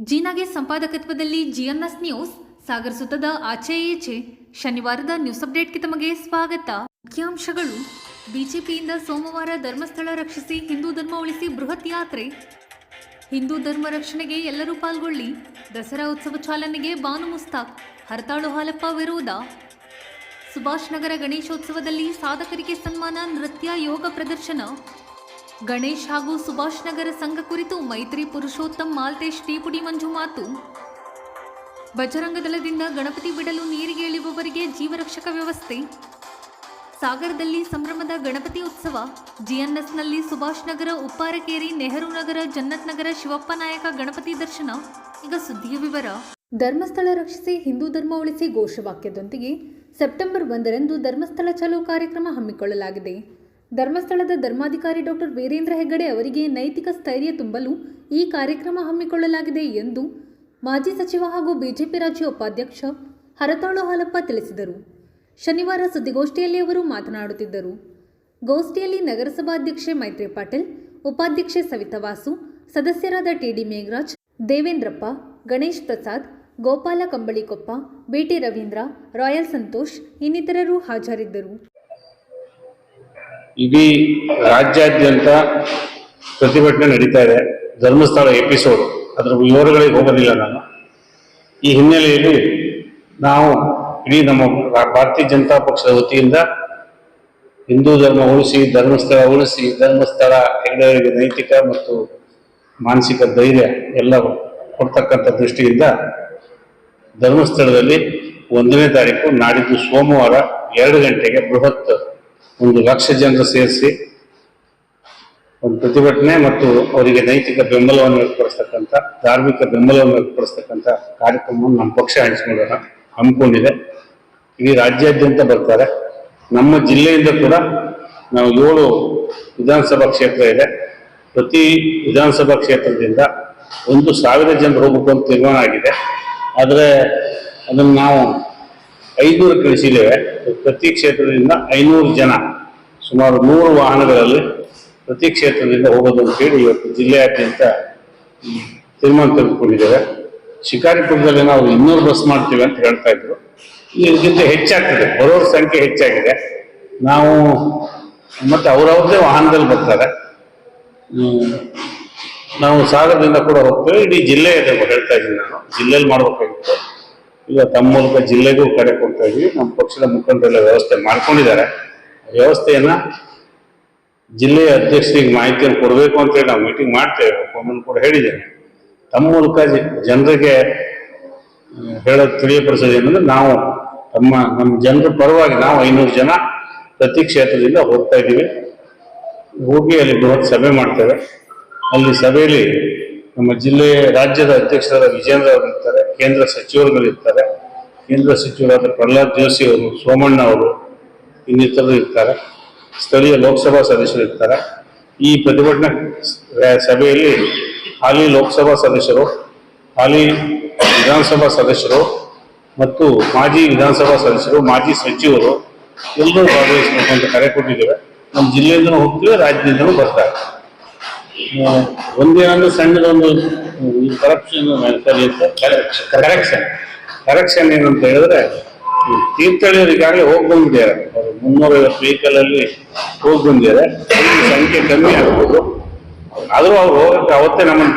ಜೀನಾಗೆ ಸಂಪಾದಕತ್ವದಲ್ಲಿ ಜಿಎನ್ಎಸ್ news ಸಾಗರ ಸುತ್ತದ ಆಚೆ ಈಚೆ ಶನಿವಾರದ news ಅಪ್ಡೇಟ್ಗೆ ತಮಗೆ ಸ್ವಾಗತ. ಮುಖ್ಯಾಂಶಗಳು: ಬಿಜೆಪಿಯಿಂದ ಸೋಮವಾರ ಧರ್ಮಸ್ಥಳ ರಕ್ಷಿಸಿ ಹಿಂದೂ ಧರ್ಮ ಉಳಿಸಿ ಬೃಹತ್ ಯಾತ್ರೆ. ಹಿಂದೂ ಧರ್ಮ ರಕ್ಷಣೆಗೆ ಎಲ್ಲರೂ ಪಾಲ್ಗೊಳ್ಳಿ. ದಸರಾ ಉತ್ಸವ ಚಾಲನೆಗೆ ಬಾನು ಮುಸ್ತಾಕ್. ಹರತಾಳು ಹಾಲಪ್ಪ ವಿರೋಧ. ಸುಭಾಷ್ ನಗರ ಗಣೇಶೋತ್ಸವದಲ್ಲಿ ಸಾಧಕರಿಗೆ ಸನ್ಮಾನ, ನೃತ್ಯ, ಯೋಗ ಪ್ರದರ್ಶನ. ಗಣೇಶ್ ಹಾಗೂ ಸುಭಾಷ್ ನಗರ ಸಂಘ ಕುರಿತು ಮೈತ್ರಿ ಪುರುಷೋತ್ತಮ್ ಮಾಲ್ತೇಶ್ ಟೀಪುಡಿ ಮಂಜು ಮಾತು. ಬಜರಂಗ ದಳದಿಂದ ಗಣಪತಿ ಬಿಡಲು ನೀರಿಗೆ ಇಳಿಯುವವರಿಗೆ ಜೀವರಕ್ಷಕ ವ್ಯವಸ್ಥೆ. ಸಾಗರದಲ್ಲಿ ಸಂಭ್ರಮದ ಗಣಪತಿ ಉತ್ಸವ. ಜಿಎನ್ಎಸ್ನಲ್ಲಿ ಸುಭಾಷ್ ನಗರ, ಉಪ್ಪಾರಕೇರಿ, ನೆಹರು ನಗರ, ಜನ್ನತ್ ನಗರ, ಶಿವಪ್ಪ ನಾಯಕ ಗಣಪತಿ ದರ್ಶನ. ಈಗ ಸುದ್ದಿಯ ವಿವರ. ಧರ್ಮಸ್ಥಳ ರಕ್ಷಿಸಿ ಹಿಂದೂ ಧರ್ಮ ಉಳಿಸಿ ಘೋಷವಾಕ್ಯದೊಂದಿಗೆ ಸೆಪ್ಟೆಂಬರ್ 1ರಂದು ಧರ್ಮಸ್ಥಳ ಚಲೋ ಕಾರ್ಯಕ್ರಮ ಹಮ್ಮಿಕೊಳ್ಳಲಾಗಿದೆ. ಧರ್ಮಸ್ಥಳದ ಧರ್ಮಾಧಿಕಾರಿ ಡಾಕ್ಟರ್ ವೀರೇಂದ್ರ ಹೆಗ್ಗಡೆ ಅವರಿಗೆ ನೈತಿಕ ಸ್ಥೈರ್ಯ ತುಂಬಲು ಈ ಕಾರ್ಯಕ್ರಮ ಹಮ್ಮಿಕೊಳ್ಳಲಾಗಿದೆ ಎಂದು ಮಾಜಿ ಸಚಿವ ಹಾಗೂ ಬಿಜೆಪಿ ರಾಜ್ಯ ಉಪಾಧ್ಯಕ್ಷ ಹರತಾಳು ಹಾಲಪ್ಪ ತಿಳಿಸಿದರು. ಶನಿವಾರ ಸುದ್ದಿಗೋಷ್ಠಿಯಲ್ಲಿ ಅವರು ಮಾತನಾಡುತ್ತಿದ್ದರು. ಗೋಷ್ಠಿಯಲ್ಲಿ ನಗರಸಭಾಧ್ಯಕ್ಷೆ ಮೈತ್ರಿ ಪಾಟೀಲ್, ಉಪಾಧ್ಯಕ್ಷೆ ಸವಿತಾ ವಾಸು, ಸದಸ್ಯರಾದ TD Megharaj, Devendrappa, Ganesh Prasad, Gopala Kambalikoppa, BT Ravindra, Royal Santosh ಇನ್ನಿತರರು ಹಾಜರಿದ್ದರು. ಇಡೀ ರಾಜ್ಯಾದ್ಯಂತ ಪ್ರತಿಭಟನೆ ನಡೀತಾ ಇದೆ. ಧರ್ಮಸ್ಥಳ ಎಪಿಸೋಡ್, ಅದರ ವಿವರಗಳಿಗೆ ಹೋಗೋದಿಲ್ಲ ನಾನು. ಈ ಹಿನ್ನೆಲೆಯಲ್ಲಿ ನಾವು ಇಡೀ ನಮ್ಮ ಭಾರತೀಯ ಜನತಾ ಪಕ್ಷದ ವತಿಯಿಂದ ಹಿಂದೂ ಧರ್ಮ ಉಳಿಸಿ, ಧರ್ಮಸ್ಥಳ ಉಳಿಸಿ, ಧರ್ಮಸ್ಥಳ ಹೆಗ್ಗಡೆಯವರಿಗೆ ನೈತಿಕ ಮತ್ತು ಮಾನಸಿಕ ಧೈರ್ಯ ಎಲ್ಲ ಕೊಡ್ತಕ್ಕಂಥ ದೃಷ್ಟಿಯಿಂದ ಧರ್ಮಸ್ಥಳದಲ್ಲಿ 1ನೇ ತಾರೀಕು ನಾಡಿದ್ದು ಸೋಮವಾರ 2 ಗಂಟೆಗೆ ಬೃಹತ್ 1,00,000 ಜನರು ಸೇರಿಸಿ ಒಂದು ಪ್ರತಿಭಟನೆ ಮತ್ತು ಅವರಿಗೆ ನೈತಿಕ ಬೆಂಬಲವನ್ನು ವ್ಯಕ್ತಪಡಿಸ್ತಕ್ಕಂಥ, ಧಾರ್ಮಿಕ ಬೆಂಬಲವನ್ನು ವ್ಯಕ್ತಪಡಿಸ್ತಕ್ಕಂಥ ಕಾರ್ಯಕ್ರಮವನ್ನು ನಮ್ಮ ಪಕ್ಷ ಹಮ್ಮಿಕೊಂಡಿದೆ. ಇಡೀ ರಾಜ್ಯಾದ್ಯಂತ ಬರ್ತಾರೆ. ನಮ್ಮ ಜಿಲ್ಲೆಯಿಂದ ಕೂಡ ನಾವು 7 ವಿಧಾನಸಭಾ ಕ್ಷೇತ್ರ ಇದೆ. ಪ್ರತಿ ವಿಧಾನಸಭಾ ಕ್ಷೇತ್ರದಿಂದ 1,000 ಜನರು ಹೋಗ್ಬೇಕು ಅಂತ ತೀರ್ಮಾನ ಆಗಿದೆ. ಆದರೆ ಅದನ್ನು ನಾವು 500 ಇಳಿಸಿದ್ದೇವೆ. ಪ್ರತಿ ಕ್ಷೇತ್ರದಿಂದ 500 ಜನ, ಸುಮಾರು 100 ವಾಹನಗಳಲ್ಲಿ ಪ್ರತಿ ಕ್ಷೇತ್ರದಿಂದ ಹೋಗೋದು ಅಂತೇಳಿ ಇವತ್ತು ಜಿಲ್ಲೆಯಾದ್ಯಂತ ತೀರ್ಮಾನ ತೆಗೆದುಕೊಂಡಿದ್ದೇವೆ. ಶಿಕಾರಿಪುರದಲ್ಲಿ ನಾವು 200 ಬಸ್ ಮಾಡ್ತೀವಿ ಅಂತ ಹೇಳ್ತಾ ಇದ್ರು. ಇದಕ್ಕಿಂತ ಹೆಚ್ಚಾಗ್ತದೆ, ಬರೋರ ಸಂಖ್ಯೆ ಹೆಚ್ಚಾಗಿದೆ. ನಾವು ಮತ್ತೆ ಅವರವ್ರದ್ದೇ ವಾಹನದಲ್ಲಿ ಬರ್ತಾರೆ. ನಾವು ಸಾಗರದಿಂದ ಕೂಡ ಹೋಗ್ತೇವೆ. ಇಡೀ ಜಿಲ್ಲೆ ಇದೆ ಹೇಳ್ತಾ ಇದ್ದೀನಿ ನಾನು. ಜಿಲ್ಲೆಯಲ್ಲಿ ಮಾಡ್ಬೇಕಾಗಿತ್ತು, ಈಗ ತಮ್ಮ ಮೂಲಕ ಜಿಲ್ಲೆಗೂ ಕರೆ ಕೊಡ್ತಾ ಇದ್ವಿ. ನಮ್ಮ ಪಕ್ಷದ ಮುಖಂಡರೆಲ್ಲ ವ್ಯವಸ್ಥೆ ಮಾಡ್ಕೊಂಡಿದ್ದಾರೆ. ವ್ಯವಸ್ಥೆಯನ್ನ ಜಿಲ್ಲೆಯ ಅಧ್ಯಕ್ಷರಿಗೆ ಮಾಹಿತಿಯನ್ನು ಕೊಡಬೇಕು ಅಂತೇಳಿ ನಾವು ಮೀಟಿಂಗ್ ಮಾಡ್ತೇವೆ. ಒಮ್ಮನ್ನು ಕೂಡ ಹೇಳಿದ್ದೇನೆ. ತಮ್ಮ ಮೂಲಕ ಜನರಿಗೆ ಹೇಳೋದು ತಿಳಿಯಪಡಿಸೋದು ಏನಂದ್ರೆ, ನಾವು ನಮ್ಮ ಜನರ ಪರವಾಗಿ ನಾವು 500 ಜನ ಪ್ರತಿ ಕ್ಷೇತ್ರದಿಂದ ಹೋಗ್ತಾ ಇದ್ದೀವಿ. ಹೋಗಿ ಅಲ್ಲಿ ಬೃಹತ್ ಸಭೆ ಮಾಡ್ತೇವೆ. ಅಲ್ಲಿ ಸಭೆಯಲ್ಲಿ ನಮ್ಮ ಜಿಲ್ಲೆಯ ರಾಜ್ಯದ ಅಧ್ಯಕ್ಷರಾದ ವಿಜೇಂದ್ರ ಅವರು ಇರ್ತಾರೆ, ಕೇಂದ್ರ ಸಚಿವರುಗಳಿರ್ತಾರೆ, ಕೇಂದ್ರ ಸಚಿವರಾದ ಪ್ರಹ್ಲಾದ್ ಜೋಶಿ ಅವರು, ಸೋಮಣ್ಣ ಅವರು ಇನ್ನಿತರರು ಇರ್ತಾರೆ, ಸ್ಥಳೀಯ ಲೋಕಸಭಾ ಸದಸ್ಯರು ಇರ್ತಾರೆ. ಈ ಪ್ರತಿಭಟನಾ ಸಭೆಯಲ್ಲಿ ಹಾಲಿ ಲೋಕಸಭಾ ಸದಸ್ಯರು, ಹಾಲಿ ವಿಧಾನಸಭಾ ಸದಸ್ಯರು ಮತ್ತು ಮಾಜಿ ವಿಧಾನಸಭಾ ಸದಸ್ಯರು, ಮಾಜಿ ಸಚಿವರು ಎಲ್ಲರೂ ಭಾಗವಹಿಸಬೇಕು ಅಂತ ಕರೆ ಕೊಟ್ಟಿದ್ದೇವೆ. ನಮ್ಮ ಜಿಲ್ಲೆಯಿಂದನೂ ಹೋಗ್ತೀವಿ, ರಾಜ್ಯದಿಂದನೂ ಬರ್ತಾರೆ. ಒಂದೇನಂದ್ರೆ ಸಣ್ಣದೊಂದು ಕರೆಕ್ಷನ್ ಏನಂತ ಹೇಳಿದ್ರೆ, ತೀರ್ಥಹಳ್ಳಿಯವರು ಈಗಾಗಲೇ ಹೋಗಿ ಬಂದಿದ್ದಾರೆ. ಅವರು 350 ವೆಹಿಕಲ್ ಅಲ್ಲಿ ಹೋಗಿ ಬಂದಿದ್ದಾರೆ. ಸಂಖ್ಯೆ ಕಮ್ಮಿ ಆಗ್ಬೋದು. ಆದರೂ ಅವ್ರು ಹೋಗಕ್ಕೆ ಅವತ್ತೇ ನಮ್ಮನ್ನು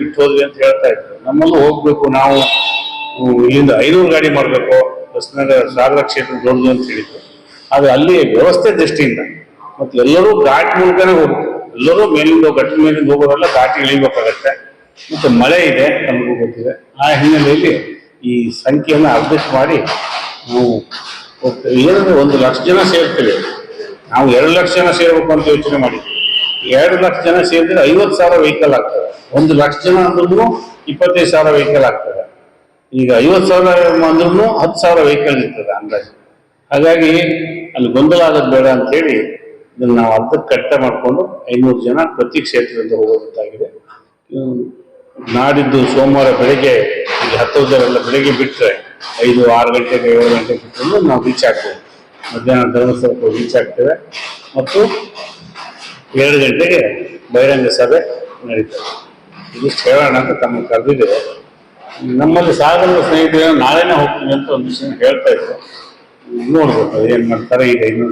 ಬಿಟ್ಟು ಹೋದ್ರಿ ಅಂತ ಹೇಳ್ತಾ ಇದ್ರು. ನಮ್ಮಲ್ಲೂ ಹೋಗ್ಬೇಕು, ನಾವು ಇಲ್ಲಿಂದ 500 ಗಾಡಿ ಮಾಡಬೇಕು, ಬಸ್ನಾಗ ಸಾಗರ ಕ್ಷೇತ್ರ ದೊಡ್ಡದು ಅಂತ ಹೇಳಿದ್ರು. ಆದರೆ ಅಲ್ಲಿ ವ್ಯವಸ್ಥೆ ದೃಷ್ಟಿಯಿಂದ ಮತ್ತು ಎಲ್ಲರೂ ಘಾಟ್ ಮೂಲಕನೇ ಹೋಗ್ಬೇಕು. ಎಲ್ಲರೂ ಮೇಲಿಂದ ಘಟ್ಟದ ಮೇಲಿಂದ ಹೋಗೋರೆಲ್ಲ ಘಾಟಿ ಇಳಿಬೇಕಾಗತ್ತೆ. ಮತ್ತು ಮಳೆ ಇದೆ, ನಮಗೂ ಗೊತ್ತಿದೆ. ಆ ಹಿನ್ನೆಲೆಯಲ್ಲಿ ಈ ಸಂಖ್ಯೆಯನ್ನು ಅಡ್ಜಸ್ಟ್ ಮಾಡಿ ನಾವು ಹೋಗ್ತೇವೆ. ಏನಂದ್ರೆ 1,00,000 ಜನ ಸೇರ್ತೀವಿ. ನಾವು 2,00,000 ಜನ ಸೇರ್ಬೇಕು ಅಂತ ಯೋಚನೆ ಮಾಡಿದ್ವಿ. 2,00,000 ಜನ ಸೇರಿದ್ರೆ 50,000 ವೆಹಿಕಲ್ ಆಗ್ತದೆ. 1,00,000 ಜನ ಅಂದ್ರೂ 25,000 ವೆಹಿಕಲ್ ಆಗ್ತದೆ. ಈಗ 50,000 ಅಂದ್ರೂ 10,000 ವೆಹಿಕಲ್ ಇರ್ತದೆ ಅಂದಾಜು. ಹಾಗಾಗಿ ಅಲ್ಲಿ ಗೊಂದಲ ಆಗೋದು ಬೇಡ ಅಂತೇಳಿ ಇದನ್ನು ನಾವು ಅರ್ಧಕ್ಕೆ ಕಟ್ಟೆ ಮಾಡಿಕೊಂಡು 500 ಜನ ಪ್ರತಿ ಕ್ಷೇತ್ರದಿಂದ ಹೋಗೋದಾಗಿದೆ. ನಾಡಿದ್ದು ಸೋಮವಾರ ಬೆಳಗ್ಗೆ ಇಲ್ಲಿ ಹತ್ತೋದರೆಲ್ಲ ಬೆಳಗ್ಗೆ ಬಿಟ್ಟರೆ 5-6 ಗಂಟೆಗೆ 7 ಗಂಟೆಗೆ ಬಿಟ್ಟು ನಾವು ರೀಚ್ ಆಗ್ತೇವೆ. ಮಧ್ಯಾಹ್ನ ಧರ್ಮಸ್ಥಳಕ್ಕೆ ರೀಚ್ ಆಗ್ತೇವೆ ಮತ್ತು 2 ಗಂಟೆಗೆ ಬಹಿರಂಗ ಸಭೆ ನಡೀತದೆ. ಇದಿಷ್ಟು ಹೇಳೋಣ ಅಂತ ತಮ್ಮ ಕರೆದಿದ್ದೇವೆ. ನಮ್ಮಲ್ಲಿ ಸಾಗರದ ಸ್ನೇಹಿತರು ನಾಳೆನೇ ಹೋಗ್ತೀನಿ ಅಂತ ಒಂದು ವಿಷಯ ಹೇಳ್ತಾ ಇದ್ರು. ನೋಡ್ಬೇಕು ಏನು ಮಾಡ್ತಾರೆ ಈಗ. ಇನ್ನು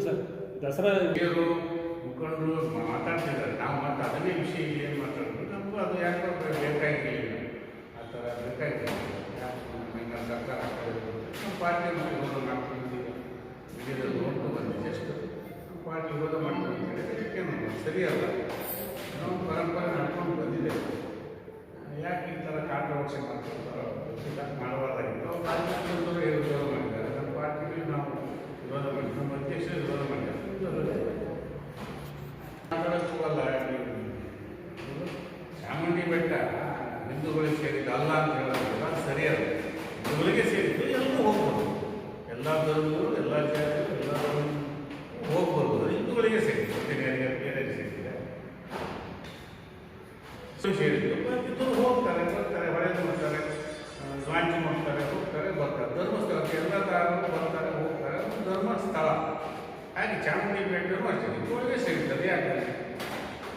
ಸರ್ ದಸರಾ ಮುಖಂಡರು ಮಾತಾಡ್ತಿದ್ದಾರೆ, ನಾವು ಅದನ್ನೇ ವಿಷಯ ಏನು ಮಾತಾಡೋದು, ನಮಗೂ ಅದು ಯಾಕೋ ಬೇಕಾಗಿರಲಿಲ್ಲ, ಆ ಥರ ಬೇಕಾಗಿಲ್ಲ. ಸರ್ಕಾರ ನಮ್ಮ ಪಾರ್ಟಿ ವಿರೋಧ ಮಾಡ್ಕೊಂಡಿದ್ದೀವಿ, ವಿಡಿಯೋದಲ್ಲಿ ನೋಡ್ಕೊಂಡು ಬಂದಿದೆ ಅಷ್ಟು. ನಮ್ಮ ಪಾರ್ಟಿ ವಿರೋಧ ಮಾಡ್ಕೊಂಡಿದ್ದಾರೆ, ಅದಕ್ಕೇನು ಸರಿಯಲ್ಲ. ನಾವು ಪರಂಪರೆ ನಡ್ಕೊಂಡು ಬಂದಿದೆ. ಯಾಕೆ ಈ ಥರ ಕಾಂಟ್ರವರ್ಸಿ ಮಾಡ್ಕೊಳ್ತಾರೋ ಮಾಡಬಾರ್ದಾಗಿತ್ತು. ಅವ್ರು ರಾಜಕೀಯದವರು ವಿರೋಧ ಮಾಡಿದ್ದಾರೆ, ನಮ್ಮ ಪಾರ್ಟಿಗೆ ನಾವು ವಿರೋಧ ಮಾಡಿದ್ವಿ, ನಮ್ಮ ಅಧ್ಯಕ್ಷರು ವಿರೋಧ ಮಾಡಿದ್ದಾರೆ. ಮಾತಾಡೋಕ್ಕಲ್ಲ, ಚಾಮುಂಡಿ ಬೆಟ್ಟ ಹಿಂದೂಗಳಿಗೆ ಸೇರಿದ್ದು ಅಲ್ಲ ಅಂತ ಹೇಳೋದಿಲ್ಲ, ಅದು ಸರಿಯಲ್ಲ. ಹಿಂದೂಗಳಿಗೆ ಸೇರಿದ್ದು ಎಲ್ಲರೂ ಹೋಗ್ಬೋದು, ಎಲ್ಲ ಧರ್ಮಗಳು, ಎಲ್ಲ ಜಾತಿಗಳು, ಎಲ್ಲ ಹೋಗ್ಬೋದು. ಹಿಂದೂಗಳಿಗೆ ಸೇರಿದ್ದು ಬೇರೆ ಸೇರಿದೆ ಸೇರಿದ್ದು ಇದ್ದರು ಹೋಗ್ತಾರೆ, ಬರ್ತಾರೆ, ಹೊಳೆದು ಮಾಡ್ತಾರೆ, ಲಾಂಚ್ ಮಾಡ್ತಾರೆ, ಹೋಗ್ತಾರೆ, ಬರ್ತಾರೆ. ಧರ್ಮಸ್ಥಳಕ್ಕೆ ಎಲ್ಲ ಧಾರ್ಮಿಕರು ಬರ್ತಾರೆ, ಹೋಗ್ತಾರೆ. ಅದು ಧರ್ಮಸ್ಥಳ. ಹಾಗೆ ಚಾಮುಂಡಿ ಬೆಟ್ಟರು ಅಷ್ಟೇ ಹಿಂದೂಗಳಿಗೆ ಸೇರಿದ್ದಾರೆ. ಯಾಕೆ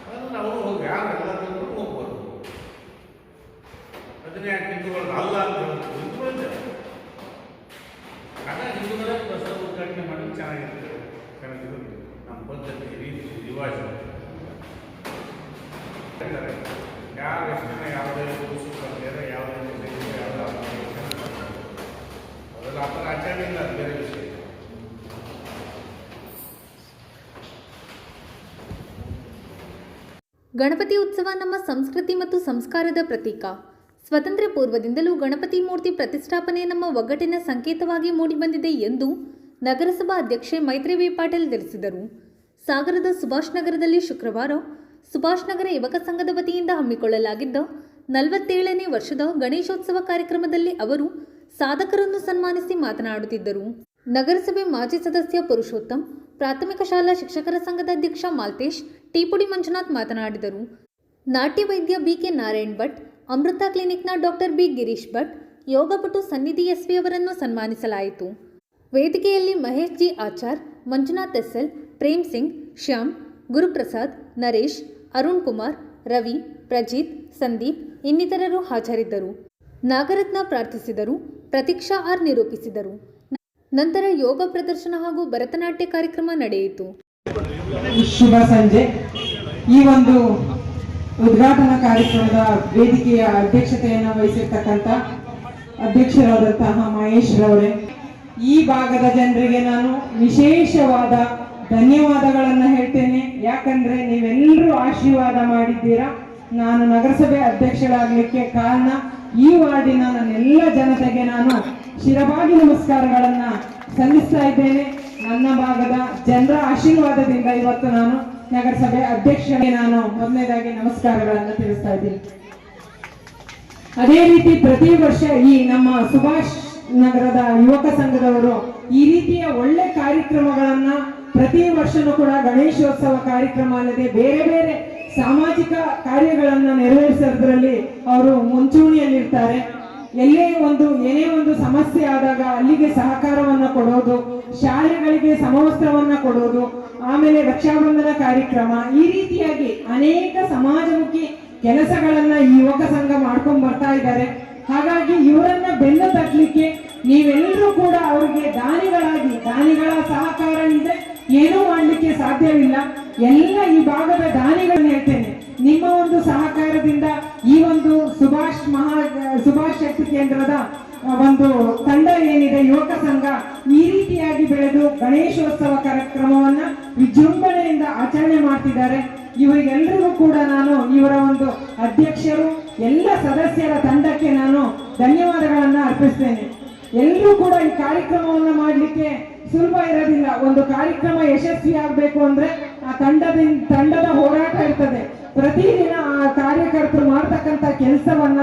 ಅದನ್ನು ಅವರು ಹೋಗಿ ಯಾರೆಲ್ಲ ಧರ್ಮರು ಹೋಗ್ಬೋದು. ಅದನ್ನೇ ಯಾಕೆ ಹಿಂದೂಗಳು ಅಲ್ಲ ಅಂತ ಹೇಳೋದು, ಹಿಂದೂಗಳಿದೆ. ಹಾಗಾಗಿ ಹಿಂದೂಗಳೇ ದಸರಾ ಉದ್ಘಾಟನೆ ಮಾಡಿ ಚೆನ್ನಾಗಿರ್ತದೆ, ಚೆನ್ನಾಗಿರುತ್ತೆ. ನಮ್ಮ ಪದ್ಧತಿ, ರೀತಿ, ರಿವಾಜ ಯಾರು ಎಷ್ಟು ಜನ ಯಾವುದೇ ಕೂರಿಸಿದ್ದಾರೆ, ಯಾವುದೇ ಅದೆಲ್ಲ ಆ ಥರ ಆಚರಣೆ ಇಲ್ಲ, ಅದು ಬೇರೆ ವಿಷಯ. ಗಣಪತಿ ಉತ್ಸವ ನಮ್ಮ ಸಂಸ್ಕೃತಿ ಮತ್ತು ಸಂಸ್ಕಾರದ ಪ್ರತೀಕ. ಸ್ವತಂತ್ರ ಪೂರ್ವದಿಂದಲೂ ಗಣಪತಿ ಮೂರ್ತಿ ಪ್ರತಿಷ್ಠಾಪನೆ ನಮ್ಮ ಒಗ್ಗಟ್ಟಿನ ಸಂಕೇತವಾಗಿ ಮೂಡಿಬಂದಿದೆ ಎಂದು ನಗರಸಭಾ ಅಧ್ಯಕ್ಷೆ ಮೈತ್ರಿ ವಿ ಪಾಟೀಲ್ ತಿಳಿಸಿದರು. ಸಾಗರದ ಸುಭಾಷ್ ನಗರದಲ್ಲಿ ಶುಕ್ರವಾರ ಸುಭಾಷ್ ನಗರ ಯುವಕ ಸಂಘದ ವತಿಯಿಂದ ಹಮ್ಮಿಕೊಳ್ಳಲಾಗಿದ್ದ 47ನೇ ವರ್ಷದ ಗಣೇಶೋತ್ಸವ ಕಾರ್ಯಕ್ರಮದಲ್ಲಿ ಅವರು ಸಾಧಕರನ್ನು ಸನ್ಮಾನಿಸಿ ಮಾತನಾಡುತ್ತಿದ್ದರು. ನಗರಸಭೆ ಮಾಜಿ ಸದಸ್ಯ ಪುರುಷೋತ್ತಮ್, ಪ್ರಾಥಮಿಕ ಶಾಲಾ ಶಿಕ್ಷಕರ ಸಂಘದ ಅಧ್ಯಕ್ಷ ಮಾಲ್ತೇಶ್, ಟಿಪುಡಿ ಮಂಜುನಾಥ್ ಮಾತನಾಡಿದರು. ನಾಟ್ಯ ವೈದ್ಯ ಬಿಕೆ ನಾರಾಯಣ್ ಭಟ್, ಅಮೃತ ಕ್ಲಿನಿಕ್ನ ಡಾಕ್ಟರ್ ಬಿ ಗಿರೀಶ್ ಭಟ್, ಯೋಗಪಟು ಸನ್ನಿಧಿ ಎಸ್ವಿ ಅವರನ್ನು ಸನ್ಮಾನಿಸಲಾಯಿತು. ವೇದಿಕೆಯಲ್ಲಿ ಮಹೇಶ್ ಜಿ ಆಚಾರ್, ಮಂಜುನಾಥ್ ಎಸ್ಎಲ್, ಪ್ರೇಮ್ ಸಿಂಗ್, ಶ್ಯಾಮ್, ಗುರುಪ್ರಸಾದ್, ನರೇಶ್, ಅರುಣ್ ಕುಮಾರ್, ರವಿ, ಪ್ರಜಿತ್, ಸಂದೀಪ್ ಇನ್ನಿತರರು ಹಾಜರಿದ್ದರು. ನಾಗರತ್ನ ಪ್ರಾರ್ಥಿಸಿದರು. ಪ್ರತೀಕ್ಷಾ ಆರ್ ನಿರೂಪಿಸಿದರು. ನಂತರ ಯೋಗ ಪ್ರದರ್ಶನ ಹಾಗೂ ಭರತನಾಟ್ಯ ಕಾರ್ಯಕ್ರಮ ನಡೆಯಿತು. ಶುಭ ಸಂಜೆ. ಈ ಒಂದು ಉದ್ಘಾಟನಾ ಕಾರ್ಯಕ್ರಮದ ವೇದಿಕೆಯ ಅಧ್ಯಕ್ಷತೆಯನ್ನು ವಹಿಸಿರ್ತಕ್ಕಂಥ ಅಧ್ಯಕ್ಷರಾದಂತಹ ಮಹೇಶ್ ರವರೇ, ಈ ಭಾಗದ ಜನರಿಗೆ ನಾನು ವಿಶೇಷವಾದ ಧನ್ಯವಾದಗಳನ್ನು ಹೇಳ್ತೇನೆ. ಯಾಕಂದ್ರೆ ನೀವೆಲ್ಲರೂ ಆಶೀರ್ವಾದ ಮಾಡಿದ್ದೀರಾ. ನಾನು ನಗರಸಭೆ ಅಧ್ಯಕ್ಷರಾಗಲಿಕ್ಕೆ ಕಾರಣ ಈ ವಾರ್ಡಿನ ನನ್ನೆಲ್ಲ ಜನತೆಗೆ ನಾನು ಶಿರವಾಗಿ ನಮಸ್ಕಾರಗಳನ್ನು ಸಲ್ಲಿಸ್ತಾ ಇದ್ದೇನೆ. ನನ್ನ ಭಾಗದ ಜನರ ಆಶೀರ್ವಾದದಿಂದ ಇವತ್ತು ನಾನು ನಗರಸಭೆ ಅಧ್ಯಕ್ಷರಿಗೆ ನಾನು ಮೊದಲನೇದಾಗಿ ನಮಸ್ಕಾರಗಳನ್ನು ತಿಳಿಸ್ತಾ ಇದ್ದೀನಿ. ಅದೇ ರೀತಿ ಪ್ರತಿ ವರ್ಷ ಈ ನಮ್ಮ ಸುಭಾಷ್ ನಗರದ ಯುವಕ ಸಂಘದವರು ಈ ರೀತಿಯ ಒಳ್ಳೆ ಕಾರ್ಯಕ್ರಮಗಳನ್ನ ಪ್ರತಿ ವರ್ಷನೂ ಕೂಡ ಗಣೇಶೋತ್ಸವ ಕಾರ್ಯಕ್ರಮ ಅಲ್ಲದೆ ಬೇರೆ ಬೇರೆ ಸಾಮಾಜಿಕ ಕಾರ್ಯಗಳನ್ನ ನೆರವೇರಿಸೋದ್ರಲ್ಲಿ ಅವರು ಮುಂಚೂಣಿಯಲ್ಲಿರ್ತಾರೆ. ಏನೇ ಒಂದು ಸಮಸ್ಯೆ ಆದಾಗ ಅಲ್ಲಿಗೆ ಸಹಕಾರವನ್ನ ಕೊಡೋದು, ಶಾಲೆಗಳಿಗೆ ಸಮವಸ್ತ್ರವನ್ನ ಕೊಡೋದು, ಆಮೇಲೆ ರಕ್ಷಾಬಂಧನ ಕಾರ್ಯಕ್ರಮ, ಈ ರೀತಿಯಾಗಿ ಅನೇಕ ಸಮಾಜಮುಖಿ ಕೆಲಸಗಳನ್ನ ಈ ಯುವಕ ಸಂಘ ಮಾಡ್ಕೊಂಡ್ ಬರ್ತಾ ಇದ್ದಾರೆ. ಹಾಗಾಗಿ ಇವರನ್ನ ಬೆನ್ನು ತಟ್ಟಲಿಕ್ಕೆ ನೀವೆಲ್ಲರೂ ಕೂಡ ಅವರಿಗೆ ದಾನಿಗಳ ಸಹಕಾರ ಇಲ್ಲದೆ ಏನೂ ಮಾಡ್ಲಿಕ್ಕೆ ಸಾಧ್ಯವಿಲ್ಲ. ಎಲ್ಲ ಈ ಭಾಗದ ದಾನಿಗಳನ್ನ ಹೇಳ್ತೇನೆ, ನಿಮ್ಮ ಒಂದು ಸಹಕಾರದಿಂದ ಈ ಒಂದು ಸುಭಾಷ್ ಶಕ್ತಿ ಕೇಂದ್ರದ ಒಂದು ತಂಡ ಏನಿದೆ ಯುವಕ ಸಂಘ ಈ ರೀತಿಯಾಗಿ ಬೆಳೆದು ಗಣೇಶೋತ್ಸವ ಕಾರ್ಯಕ್ರಮವನ್ನ ವಿಜೃಂಭಣೆಯಿಂದ ಆಚರಣೆ ಮಾಡ್ತಿದ್ದಾರೆ. ಇವರಿಗೆಲ್ಲರಿಗೂ ಕೂಡ ನಾನು ಇವರ ಒಂದು ಅಧ್ಯಕ್ಷರು ಎಲ್ಲ ಸದಸ್ಯರ ತಂಡಕ್ಕೆ ನಾನು ಧನ್ಯವಾದಗಳನ್ನ ಅರ್ಪಿಸ್ತೇನೆ. ಎಲ್ಲರೂ ಕೂಡ ಈ ಕಾರ್ಯಕ್ರಮವನ್ನ ಮಾಡ್ಲಿಕ್ಕೆ ಸುಲಭ ಇರೋದಿಲ್ಲ. ಒಂದು ಕಾರ್ಯಕ್ರಮ ಯಶಸ್ವಿ ಆಗ್ಬೇಕು ಅಂದ್ರೆ ಆ ತಂಡದ ಹೋರಾಟ ಇರ್ತದೆ. ಪ್ರತಿದಿನ ಆ ಕಾರ್ಯಕರ್ತರು ಮಾಡ್ತಕ್ಕಂಥ ಕೆಲಸವನ್ನ